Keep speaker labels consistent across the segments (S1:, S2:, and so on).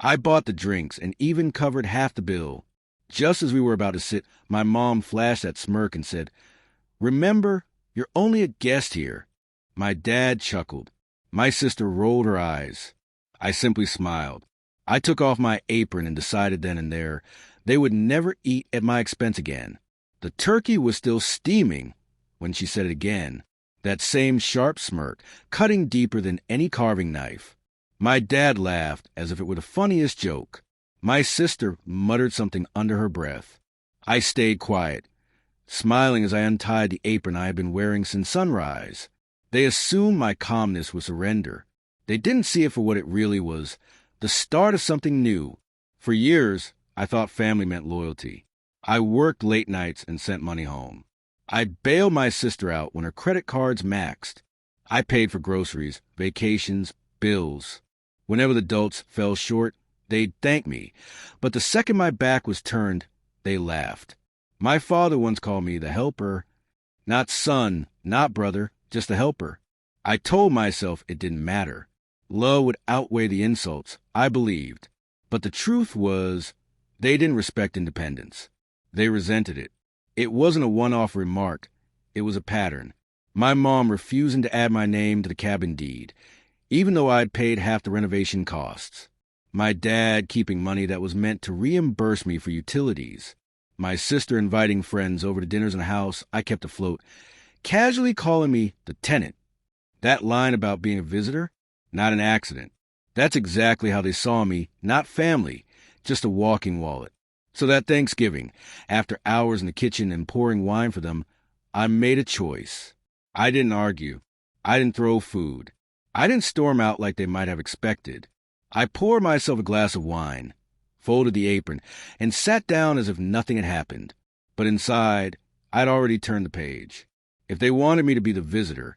S1: I bought the drinks and even covered half the bill. Just as we were about to sit, my mom flashed that smirk and said, "Remember, you're only a guest here." My dad chuckled. My sister rolled her eyes. I simply smiled. I took off my apron and decided then and there they would never eat at my expense again. The turkey was still steaming when she said it again, that same sharp smirk, cutting deeper than any carving knife. My dad laughed as if it were the funniest joke. My sister muttered something under her breath. I stayed quiet, smiling as I untied the apron I had been wearing since sunrise. They assumed my calmness was surrender. They didn't see it for what it really was, the start of something new. For years, I thought family meant loyalty. I worked late nights and sent money home. I bailed my sister out when her credit cards maxed. I paid for groceries, vacations, bills. Whenever the adults fell short, they'd thank me. But the second my back was turned, they laughed. My father once called me the helper. Not son, not brother, just the helper. I told myself it didn't matter. Love would outweigh the insults, I believed. But the truth was, they didn't respect independence. They resented it. It wasn't a one-off remark. It was a pattern. My mom refusing to add my name to the cabin deed, even though I'd paid half the renovation costs. My dad keeping money that was meant to reimburse me for utilities. My sister inviting friends over to dinners in a house I kept afloat, casually calling me the tenant. That line about being a visitor, not an accident. That's exactly how they saw me, not family, just a walking wallet. So that Thanksgiving, after hours in the kitchen and pouring wine for them, I made a choice. I didn't argue. I didn't throw food. I didn't storm out like they might have expected. I poured myself a glass of wine, folded the apron, and sat down as if nothing had happened. But inside, I'd already turned the page. If they wanted me to be the visitor,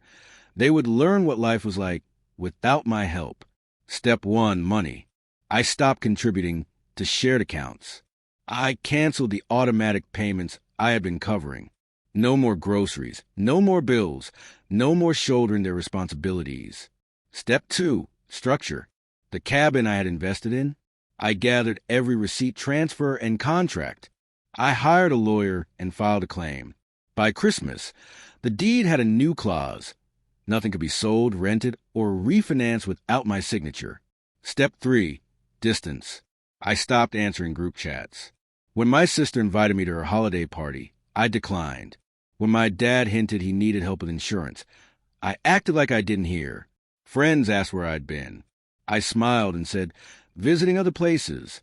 S1: they would learn what life was like without my help. Step 1, money. I stopped contributing to shared accounts. I canceled the automatic payments I had been covering. No more groceries, no more bills, no more shouldering their responsibilities. Step 2, structure. The cabin I had invested in, I gathered every receipt, transfer, and contract. I hired a lawyer and filed a claim. By Christmas, the deed had a new clause. Nothing could be sold, rented, or refinanced without my signature. Step 3, distance. I stopped answering group chats. When my sister invited me to her holiday party, I declined. When my dad hinted he needed help with insurance, I acted like I didn't hear. Friends asked where I'd been. I smiled and said, visiting other places.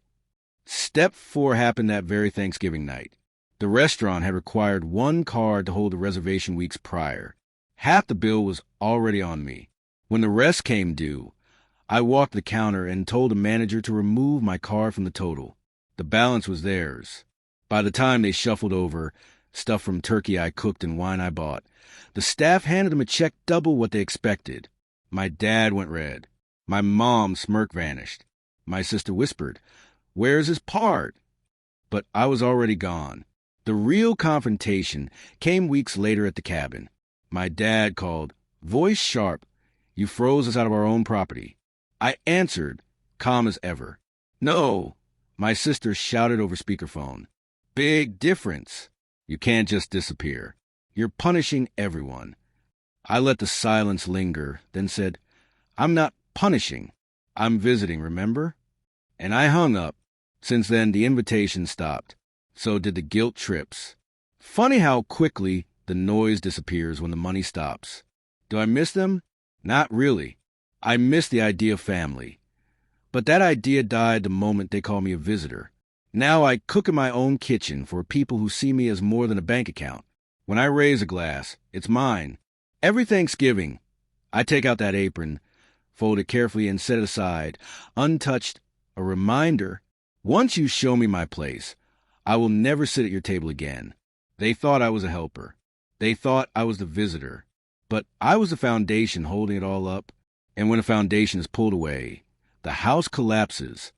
S1: Step 4 happened that very Thanksgiving night. The restaurant had required one card to hold the reservation weeks prior. Half the bill was already on me. When the rest came due, I walked the counter and told the manager to remove my card from the total. The balance was theirs. By the time they shuffled over stuff from turkey I cooked and wine I bought, the staff handed them a check double what they expected. My dad went red. My mom's smirk vanished. My sister whispered, "Where's his part?" But I was already gone. The real confrontation came weeks later at the cabin. My dad called, voice sharp, "You froze us out of our own property." I answered, calm as ever. "No." My sister shouted over speakerphone. "Big difference. You can't just disappear. You're punishing everyone." I let the silence linger, then said, "I'm not punishing. I'm visiting, remember?" And I hung up. Since then, the invitation stopped. So did the guilt trips. Funny how quickly the noise disappears when the money stops. Do I miss them? Not really. I miss the idea of family. But that idea died the moment they called me a visitor. Now I cook in my own kitchen for people who see me as more than a bank account. When I raise a glass, it's mine. Every Thanksgiving, I take out that apron, fold it carefully and set it aside, untouched, a reminder, once you show me my place, I will never sit at your table again. They thought I was a helper. They thought I was the visitor. But I was the foundation holding it all up. And when a foundation is pulled away, the house collapses.